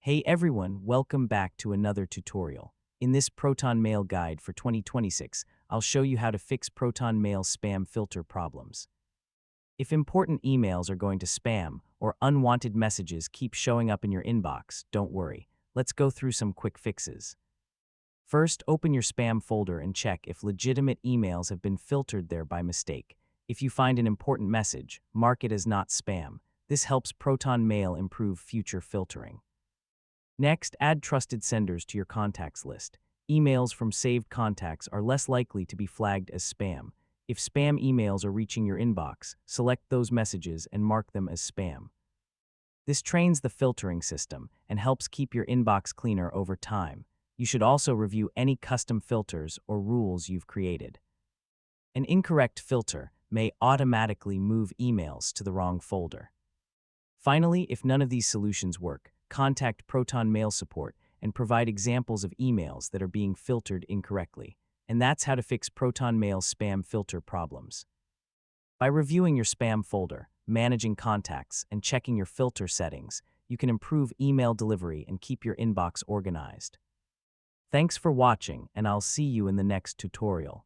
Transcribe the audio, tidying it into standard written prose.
Hey everyone, welcome back to another tutorial. In this Proton Mail guide for 2026, I'll show you how to fix Proton Mail spam filter problems. If important emails are going to spam or unwanted messages keep showing up in your inbox, don't worry. Let's go through some quick fixes. First, open your spam folder and check if legitimate emails have been filtered there by mistake. If you find an important message, mark it as not spam. This helps Proton Mail improve future filtering. Next, add trusted senders to your contacts list. Emails from saved contacts are less likely to be flagged as spam. If spam emails are reaching your inbox, select those messages and mark them as spam. This trains the filtering system and helps keep your inbox cleaner over time. You should also review any custom filters or rules you've created. An incorrect filter may automatically move emails to the wrong folder. Finally, if none of these solutions work, contact Proton Mail support and provide examples of emails that are being filtered incorrectly. And that's how to fix Proton Mail spam filter problems. By reviewing your spam folder, managing contacts, and checking your filter settings, you can improve email delivery and keep your inbox organized. Thanks for watching, and I'll see you in the next tutorial.